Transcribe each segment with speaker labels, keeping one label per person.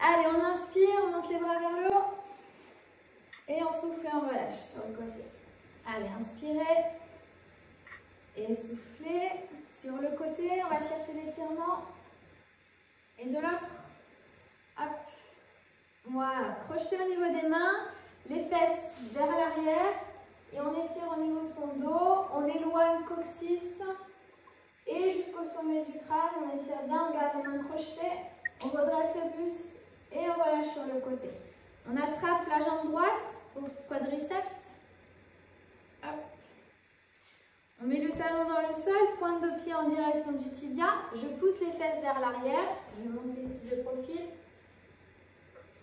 Speaker 1: Allez, on inspire, on monte les bras vers le haut. Et on souffle et on relâche sur le côté. Allez, inspirez. Et soufflez. Sur le côté, on va chercher l'étirement. Et de l'autre, hop. Voilà, crochetez au niveau des mains, les fesses vers l'arrière. Et on étire au niveau de son dos. On éloigne coccyx. Et jusqu'au sommet du crâne, on étire bien, on garde les mains crochetées. On redresse le buste et on relâche sur le côté. On attrape la jambe droite au quadriceps. Hop. On met le talon dans le sol, pointe de pied en direction du tibia. Je pousse les fesses vers l'arrière. Je vais montrer ici le profil.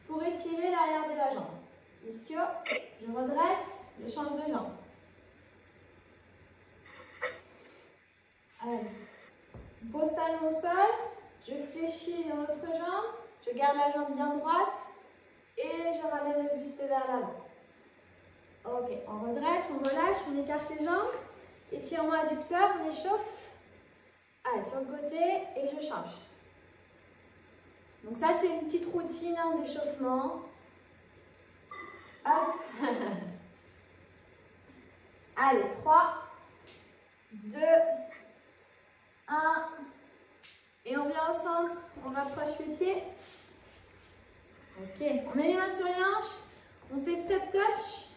Speaker 1: Pour étirer l'arrière de la jambe. Ischio, je redresse, je change de jambe. Allez. Pose talon au sol. Je fléchis dans l'autre jambe. Je garde la jambe bien droite. Et je ramène le buste vers l'avant. Ok, on redresse, on relâche, on écarte les jambes. Étirement adducteur, on échauffe. Allez, sur le côté et je change. Donc ça, c'est une petite routine d'échauffement. Hop. Allez, 3, 2, 1. Et on vient au centre, on rapproche les pieds. Ok, on met les mains sur les hanches. On fait step touch.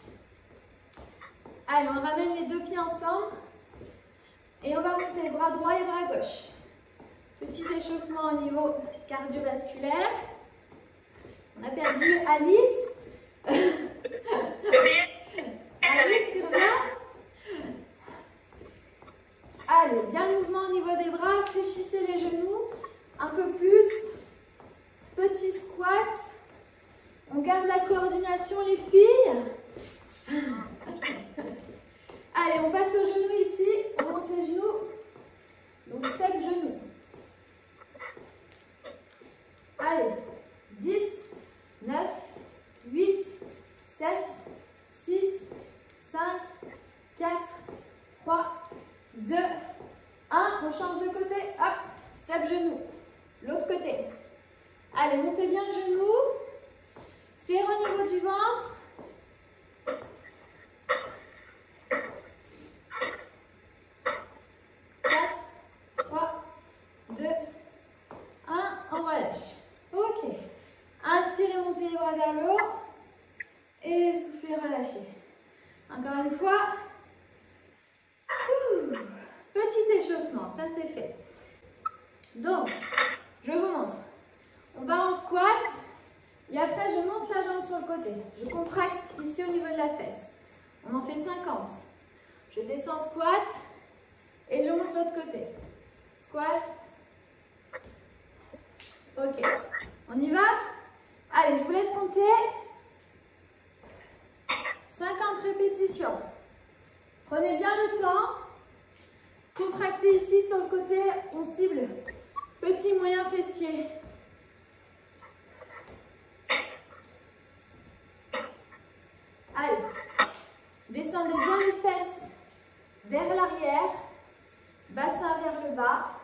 Speaker 1: Allez, on ramène les deux pieds ensemble. Et on va monter bras droit et bras gauche. Petit échauffement au niveau cardiovasculaire. On a perdu Alice. Alice, tu viens? Allez, bien mouvement au niveau des bras. Fléchissez les genoux. Un peu plus. Petit squat. On garde la coordination, les filles. Allez, on passe aux genoux ici. On monte les genoux. Donc, step genoux. Allez, 10, 9, 8, 7, 6, 5, 4, 3, 2, 1. On change de côté. Hop, step genoux. L'autre côté. Allez, montez bien le genou. Serrez au niveau du ventre. 4, 3, 2, 1. On relâche. Ok. Inspirez, montez les bras vers le haut. Et soufflez, relâchez. Encore une fois. Petit échauffement, ça c'est fait. Donc, je vous montre. On va en squat. Et après, je monte la jambe sur le côté. Je contracte ici au niveau de la fesse. On en fait 50. Je descends squat. Et je monte l'autre côté. Squat. Ok. On y va? Allez, je vous laisse compter. 50 répétitions. Prenez bien le temps. Contractez ici sur le côté. On cible petit moyen fessier. Allez, descendez bien les fesses vers l'arrière, bassin vers le bas.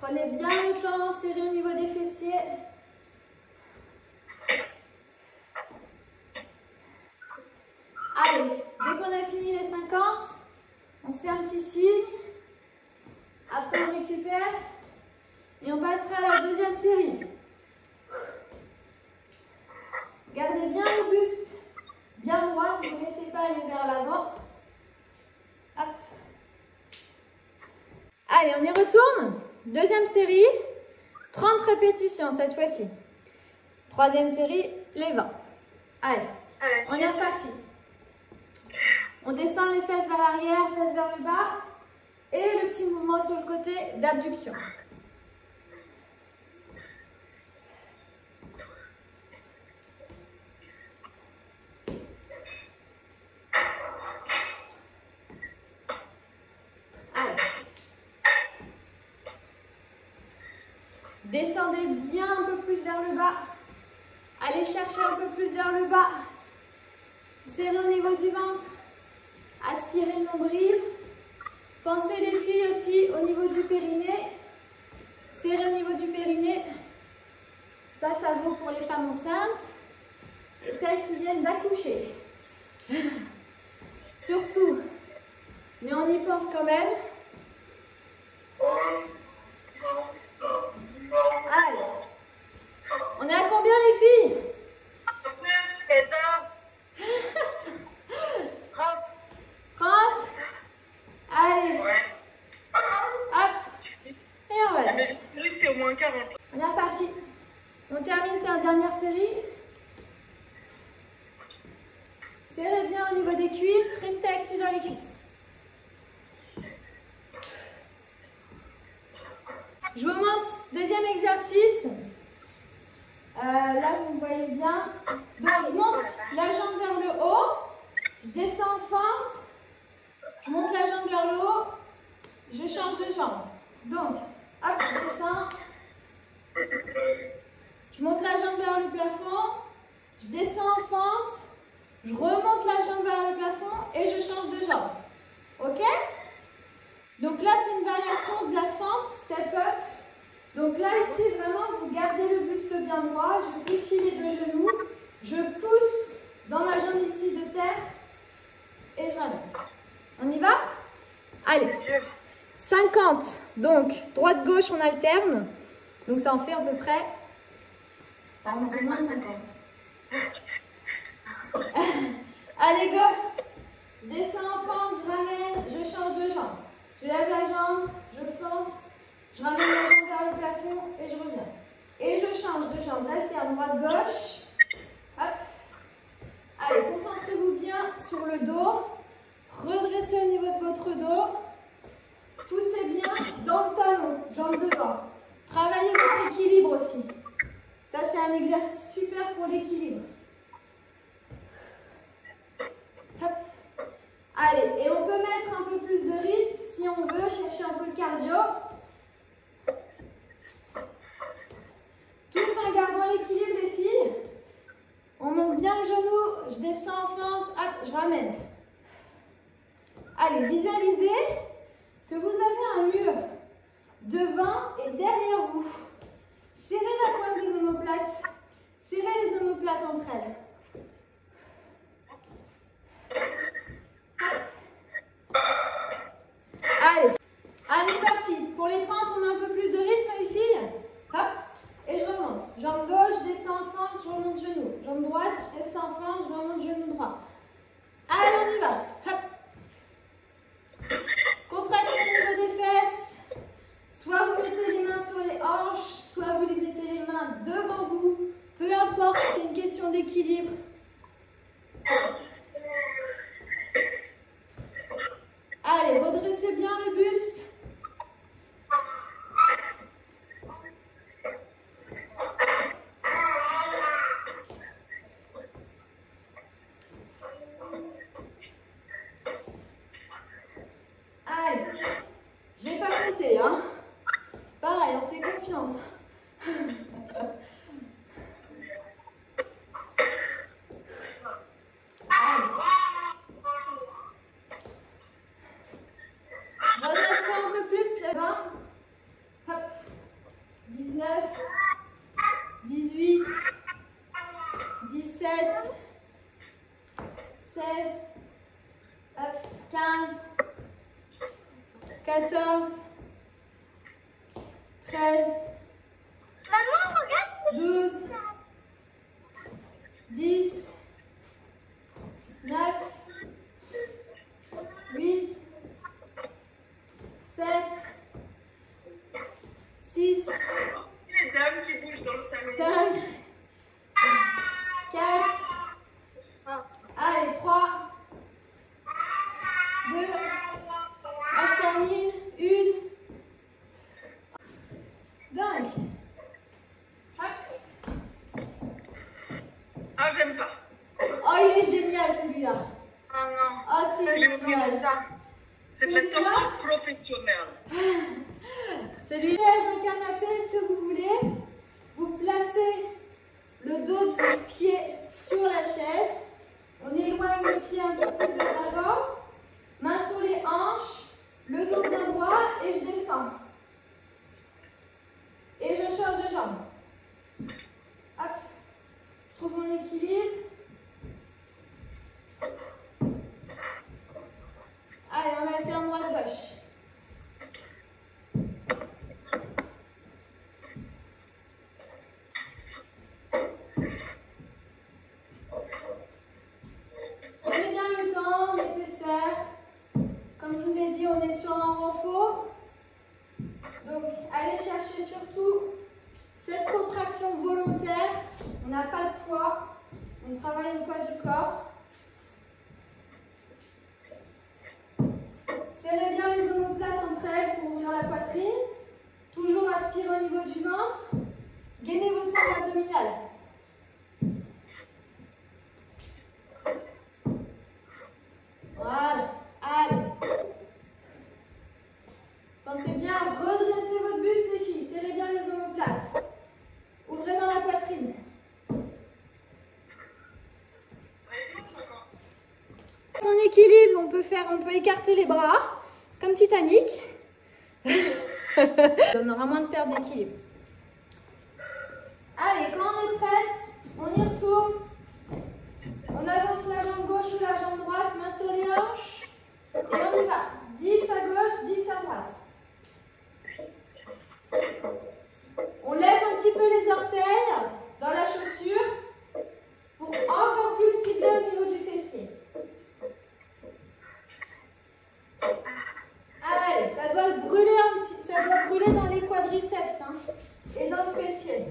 Speaker 1: Prenez bien le temps, serrez au niveau des fessiers. Allez, dès qu'on a fini les 50, on se fait un petit signe. Après, on récupère et on passera à la deuxième série. Gardez bien le buste bien droit, ne vous laissez pas aller vers l'avant. Hop. Allez, on y retourne. Deuxième série, 30 répétitions cette fois-ci. Troisième série, les 20. Allez, on est reparti. On descend les fesses vers l'arrière, fesses vers le bas. Et le petit mouvement sur le côté d'abduction. Descendez bien un peu plus vers le bas. Allez chercher un peu plus vers le bas. Serrez au niveau du ventre. Aspirez le nombril. Pensez les filles aussi au niveau du périnée. viennent d'accoucher. Surtout. Mais on y pense quand même. Allez. On est à combien les filles?
Speaker 2: 30.
Speaker 1: 30. Allez. Hop. Et on relâche.
Speaker 2: Mais t'es au moins 40.
Speaker 1: On est reparti. On termine cette dernière série. Serrez bien au niveau des cuisses. Restez actifs dans les cuisses. Je vous montre deuxième exercice. Là, vous me voyez bien. Donc, je monte la jambe vers le haut. Je descends en fente. Je monte la jambe vers le haut. Je change de jambe. Donc, hop, je descends. Je monte la jambe vers le plafond. Je descends en fente. Je remonte la jambe vers le plafond et je change de jambe. Ok? Donc là, c'est une variation de la fente, step up. Donc là, ici, vraiment, vous gardez le buste bien droit. Je fléchis les deux genoux. Je pousse dans ma jambe ici de terre. Et je ramène. On y va? Allez. 50. Donc, droite-gauche, on alterne. Donc ça en fait à peu près... Enfin, on fait moins de 50. Allez, go! Je descends en fente, je ramène, je change de jambe. Je lève la jambe, je fente, je ramène la jambe vers le plafond et je reviens. Et je change de jambe, j'alterne droite-gauche. Hop. Allez, concentrez-vous bien sur le dos. Redressez au niveau de votre dos. Poussez bien dans le talon, jambe devant. Travaillez votre équilibre aussi. Ça, c'est un exercice super pour l'équilibre. Hop. Allez, et on peut mettre un peu plus de rythme si on veut, chercher un peu le cardio. Tout en gardant l'équilibre des filles. On monte bien le genou, je descends en fente, hop, je ramène. Allez, visualisez que vous avez un mur devant et derrière vous. Serrez la pointe des omoplates. Serrez les omoplates entre elles. Allez, parti. Pour les 30, on a un peu plus de rythme, les filles. Hop, et je remonte. Jambe gauche, je descends en fente, je remonte genou. Jambe droite, je descends en fente, je remonte genou droit. Allez, on y va. Hop. Contractez au niveau des fesses. Soit vous mettez les mains sur les hanches, soit vous les mettez les mains devant vous. Peu importe, c'est une question d'équilibre. Allez, redressez bien le buste. Allez, j'ai pas compté, hein. Pareil, on se fait confiance. Redressez un peu plus les mains. Hop. 19, 18, 17, 16, hop, 15, 14, 13, 12, 10, 9, 8, 7, 6,
Speaker 2: Les dames qui bougent dans le salon.
Speaker 1: 5, 4, allez, 3, 2, je termine, 1. Dingue. Hop.
Speaker 2: Ah, j'aime pas.
Speaker 1: Oh, il est génial celui-là.
Speaker 2: Ah non.
Speaker 1: Ah, c'est
Speaker 2: Il est horrible,
Speaker 1: génial.
Speaker 2: ça. C'est de la
Speaker 1: Celui-là.
Speaker 2: torture professionnelle.
Speaker 1: Celui-là, chaise, un canapé, ce que vous voulez. Vous placez le dos du pied sur la chaise. On éloigne le pied un peu plus vers l'avant. Main sur les hanches, le dos bien droit et je descends. Et je change de jambe. Hop. Je trouve mon équilibre. allez chercher surtout cette contraction volontaire. On n'a pas de poids, on travaille au poids du corps. Serrez bien les omoplates entre elles pour ouvrir la poitrine. Toujours aspirez au niveau du ventre. Gainez votre cercle abdominal. Voilà. Allez. Pensez bien à redresser votre buste, les filles. Serrez bien les omoplates. Ouvrez dans la poitrine. Son équilibre, on peut écarter les bras, comme Titanic. On aura moins de perte d'équilibre. Allez, quand on est prête, on y retourne. On avance la jambe gauche ou la jambe droite, main sur les hanches. Et on y va. 10 à gauche, 10 à droite. On lève un petit peu les orteils dans la chaussure pour encore plus cibler au niveau du fessier. Allez, ça doit brûler un petit, ça doit brûler dans les quadriceps hein, et dans le fessier.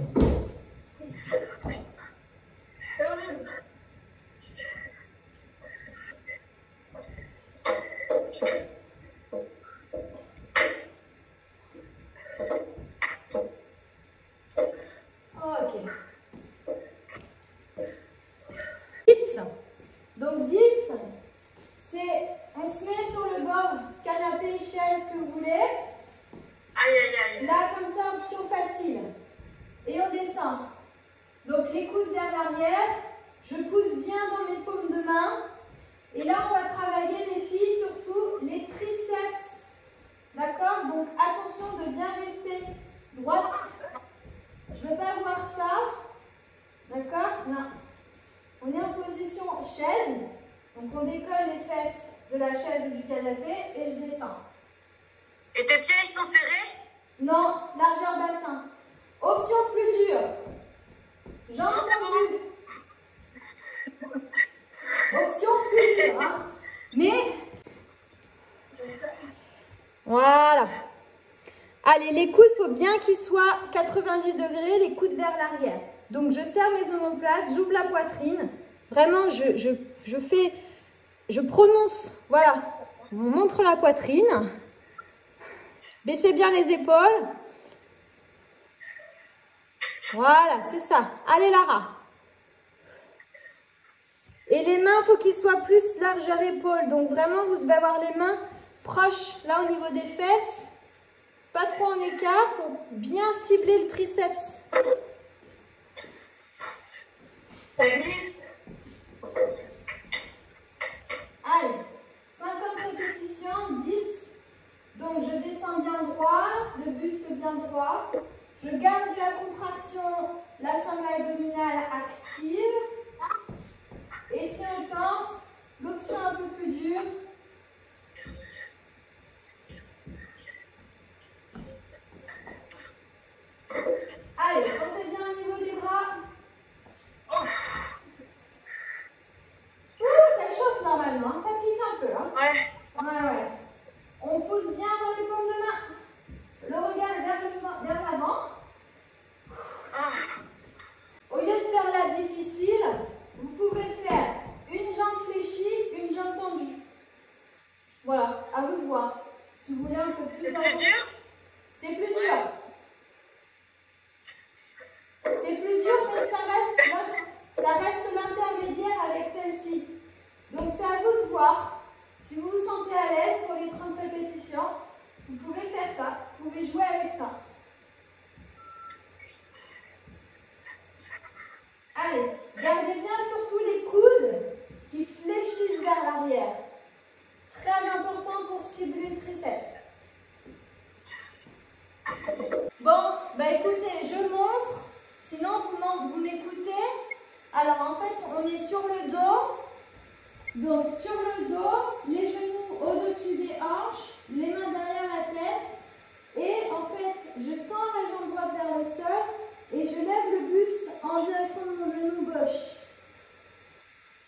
Speaker 1: Ok. Dips. Donc dips, c'est on se met sur le bord canapé, chaise que vous voulez.
Speaker 2: Aïe, aïe, aïe.
Speaker 1: Là comme ça, option facile. Et on descend. Donc les coudes vers l'arrière. Je pousse bien dans mes paumes de main. Et là, on va travailler, les filles, surtout les triceps. D'accord? Donc, attention de bien rester droite. Je ne veux pas voir ça. D'accord? Non. On est en position chaise. Donc, on décolle les fesses de la chaise ou du canapé et je descends.
Speaker 2: Et tes pieds, ils sont serrés?
Speaker 1: Non, largeur bassin. Option plus dure. Jambes tendues. Option plus dure, hein. Mais, voilà. Allez, les coudes, il faut bien qu'ils soient 90 degrés, les coudes vers l'arrière. Donc, je serre mes omoplates, j'ouvre la poitrine. Vraiment, je prononce, voilà, on montre la poitrine. Baissez bien les épaules. Voilà, c'est ça. Allez, Lara. Et les mains, il faut qu'ils soient plus largeur épaule. Donc vraiment, vous devez avoir les mains proches, là au niveau des fesses. Pas trop en écart pour bien cibler le triceps. Allez, 50 répétitions, 10. Donc je descends bien droit, le buste bien droit. Je garde la contraction, la sangle abdominale active. Et si on tente, l'option un peu plus dure. Allez, sentez bien au niveau des bras. Ouh, ça chauffe normalement, ça pique un peu. Hein.
Speaker 2: Ouais.
Speaker 1: Ouais. On pousse bien dans les paumes de main. Le regard vers l'avant. Au lieu de faire la difficile, vous pouvez faire une jambe fléchie, une jambe tendue. Voilà, à vous de voir. Si vous voulez un peu plus.
Speaker 2: C'est plus dur?
Speaker 1: C'est plus dur. C'est plus dur, mais ça reste l'intermédiaire avec celle-ci. Donc c'est à vous de voir. Si vous vous sentez à l'aise pour les 30 répétitions, vous pouvez faire ça. Vous pouvez jouer avec ça. Allez, gardez bien surtout les coudes qui fléchissent vers l'arrière. Très important pour cibler le triceps. Bon, bah écoutez, je montre. Sinon, vous m'écoutez. Alors en fait, on est sur le dos. Donc sur le dos, les genoux au-dessus des hanches, les mains derrière la tête. Et en fait, je tends la jambe droite vers le sol et je lève le buste en direction de mon genou gauche.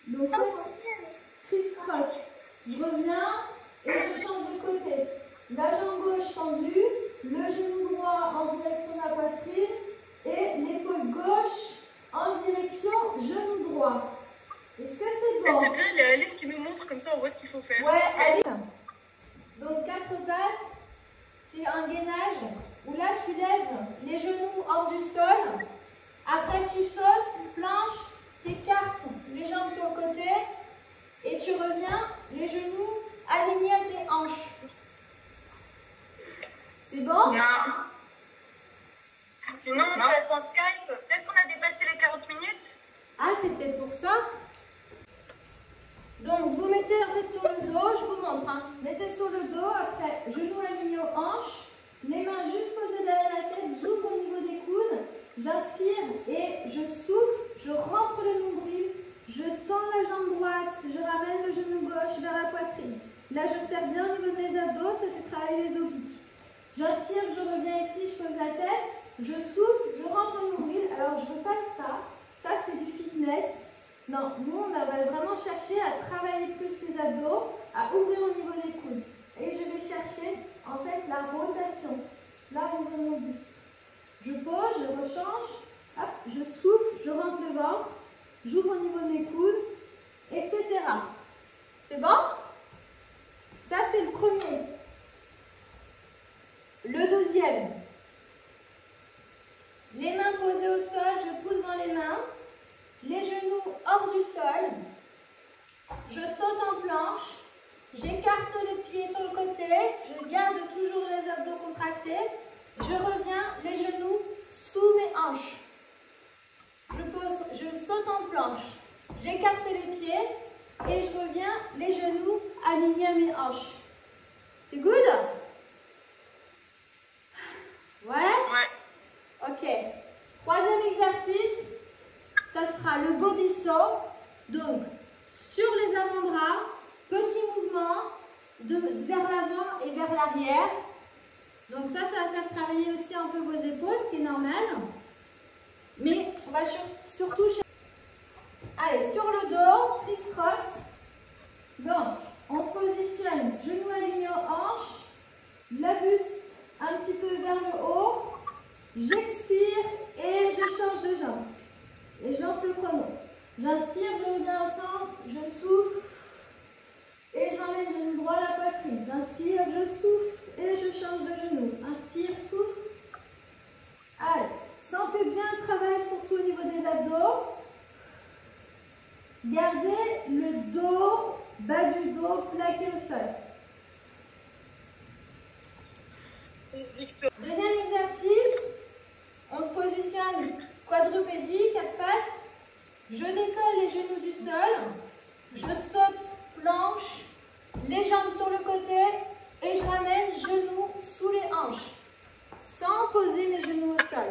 Speaker 1: Donc ça, criss-cross. Je reviens et je change de côté. La jambe gauche tendue, le genou droit en direction de la poitrine et l'épaule gauche en direction genou droit. Est-ce que c'est bon?
Speaker 2: C'est bien, il y a Alice qui nous montre, comme ça on voit ce qu'il faut faire.
Speaker 1: Ouais, Alice. Donc 4 pattes, c'est un gainage où là tu lèves les genoux hors du sol. Après tu sautes, planches, t'écartes les jambes sur le côté et tu reviens les genoux alignés à tes hanches. C'est bon?
Speaker 2: Non. Sinon, on reste en Skype. Peut-être qu'on a dépassé les 40 minutes.
Speaker 1: Ah, c'est peut-être pour ça. Donc, vous mettez en fait sur le dos, je vous montre. Hein. Mettez sur le dos, après, genoux alignés aux hanches, les mains juste posées derrière la tête, j'ouvre au niveau des coudes, j'inspire et je souffle, je rentre le nombril, je tends la jambe droite, je ramène le genou gauche vers la poitrine. Là, je serre bien au niveau de mes abdos, ça fait travailler les obliques. J'inspire, je reviens ici, je pose la tête, je souffle, je rentre le nombril. Alors, je veux pas ça. Ça, c'est du fitness. Non, nous, on va vraiment chercher à travailler plus les abdos, à ouvrir au niveau des coudes. Et je vais chercher, en fait, la rotation. Là, au niveau de mon buste. Je pose, je rechange, hop, je souffle, je rentre le ventre, j'ouvre au niveau de mes coudes, etc. C'est bon? Ça, c'est le premier. Le deuxième. Les mains posées au sol, je pousse dans les mains. Les genoux hors du sol. Je saute en planche. J'écarte les pieds sur le côté. Je garde toujours les abdos contractés. Je reviens les genoux sous mes hanches. Je saute en planche. J'écarte les pieds et je reviens les genoux alignés à mes hanches. C'est good? Ouais?
Speaker 2: Ouais.
Speaker 1: Ok. Troisième exercice, ça sera le body saw. Donc, sur les avant-bras, petit mouvement vers l'avant et vers l'arrière. Donc ça va faire travailler aussi un peu vos épaules, ce qui est normal. Mais on va surtout... Allez, sur le dos, criss-cross. Donc, on se positionne, genoux alignés aux hanches, la buste un petit peu vers le haut. J'expire et je change de jambe. Et je lance le chrono. J'inspire, je reviens au centre, je souffle. Et je ramène le genou droit à la poitrine. J'inspire, je souffle et je change de genou. Inspire, souffle. Allez, sentez bien le travail surtout au niveau des abdos. Gardez le dos, bas du dos, plaqué au sol. Deuxième exercice, on se positionne quadrupédie, 4 pattes. Je décolle les genoux du sol. Je saute, planche, les jambes sur le côté et je ramène genoux sous les hanches sans poser les genoux au sol.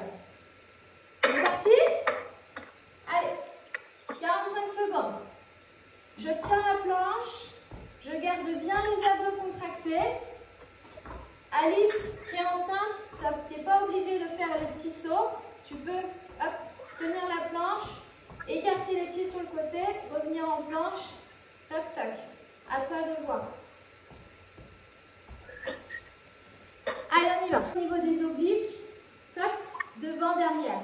Speaker 1: C'est parti? Allez, 45 secondes. Je tiens la planche, je garde bien les abdos contractés. Alice, qui est enceinte, tu n'es pas obligée de faire les petits sauts. Tu peux hop, tenir la planche, écarter les pieds sur le côté, revenir en planche. Toc, toc. À toi de voir. Allez, on y va. Au niveau des obliques, toc, devant, derrière.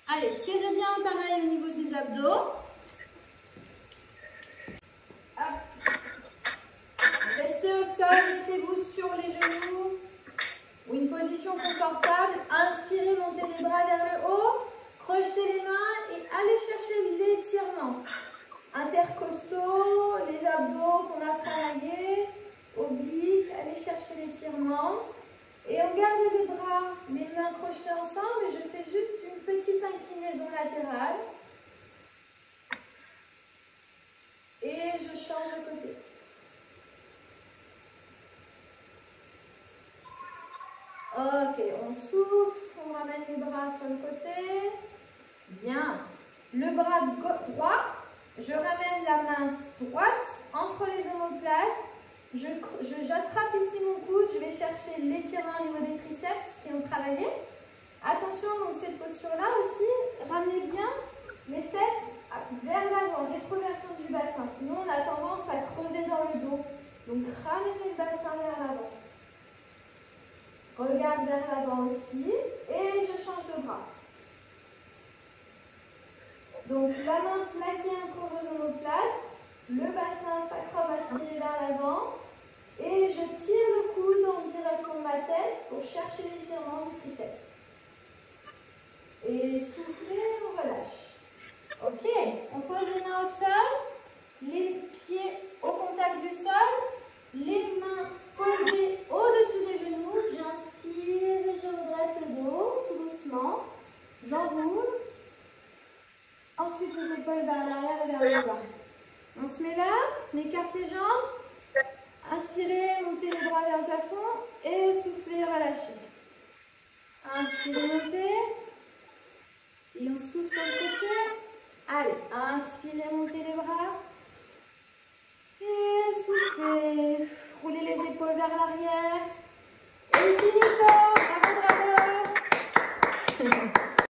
Speaker 1: Allez, serrez bien pareil au niveau des abdos. Hop. Restez au sol, mettez-vous sur les genoux ou une position confortable. Inspirez, montez les bras vers le haut. Crochetez les mains et allez chercher l'étirement. Intercostaux, les abdos qu'on a travaillés, obliques, allez chercher l'étirement. Et on garde les bras, les mains crochetées ensemble et je fais juste une petite inclinaison latérale. Et je change de côté. Ok, on souffle, on ramène les bras sur le côté. Bien. Le bras droit, je ramène la main droite entre les omoplates. J'attrape ici mon coude, je vais chercher l'étirement au niveau des triceps qui ont travaillé. Attention, donc cette posture-là aussi, ramenez bien les fesses vers l'avant, rétroversion du bassin. Sinon, on a tendance à creuser dans le dos. Donc, ramenez le bassin vers l'avant. Regarde vers l'avant aussi. Et je change de bras. Donc la main plaquée entre vos omoplates. Le bassin sacrum aspiré vers l'avant. Et je tire le coude en direction de ma tête pour chercher l'étirement du triceps. Et soufflez, on relâche. Ok, on pose les mains au sol, les pieds au contact du sol, les mains posées au-dessus des genoux. J'inspire, je redresse le dos, tout doucement. J'enroule. Ensuite, les épaules vers l'arrière et vers le bas. On se met là, on écarte les jambes. Inspirez, montez les bras vers le plafond et soufflez, relâchez. Inspirez, montez. Et on souffle sur le côté. Allez, inspirez, montez les bras. Et soufflez. Roulez les épaules vers l'arrière.